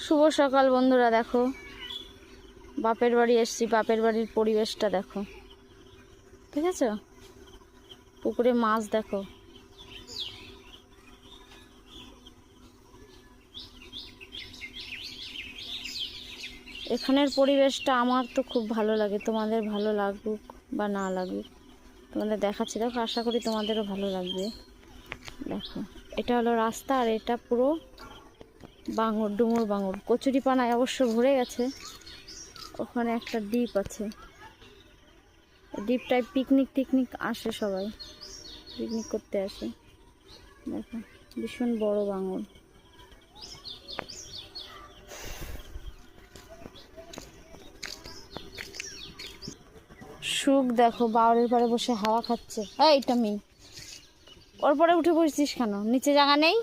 শুভ সকাল বন্ধুরা, দেখো বাপের বাড়ি এসেছি। বাপের বাড়ির পরিবেশটা দেখো, ঠিক আছে? পুকুরে মাছ দেখো, এখানের পরিবেশটা আমার তো খুব ভালো লাগে। তোমাদের ভালো লাগুক বা না লাগুক, তোমাদের দেখাচ্ছি। দেখো, আশা করি তোমাদেরও ভালো লাগবে। দেখো, এটা হলো রাস্তা, আর এটা পুরো বাঙর, ডুমুর বাঙর। কচুরিপানায় অবশ্য ভরে গেছে। ওখানে একটা দ্বীপ আছে, দ্বীপটায় পিকনিক আসে, সবাই পিকনিক করতে আসে। দেখো, ভীষণ বড় বাঙর। সুখ দেখো, বাওরের পরে বসে হাওয়া খাচ্ছে। এই টামি, ওর পরে উঠে বসছিস কেন? নিচে জায়গা নেই?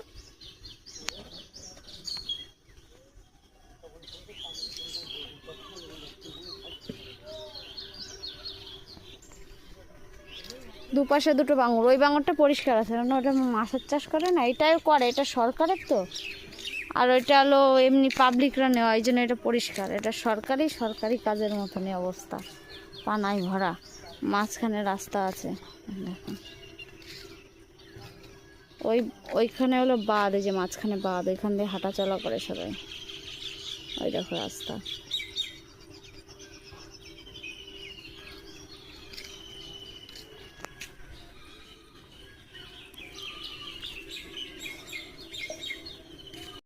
দুপাশে দুটো বাঙর। ওই বাঙরটা পরিষ্কার আছে, কারণ ওটা মাছের চাষ করে না, এটাও করে, এটা সরকারের তো। আর ওইটা হলো এমনি পাবলিকরা নেওয়া, এই জন্য এটা পরিষ্কার। এটা সরকারি কাজের মতনই অবস্থা, পানায় ভরা। মাঝখানে রাস্তা আছে, দেখুন। ওইখানে হলো বাঁধ, এই যে মাঝখানে বাঁধ, ওইখান দিয়ে হাঁটা চলা করে সবাই। ওই দেখো রাস্তা।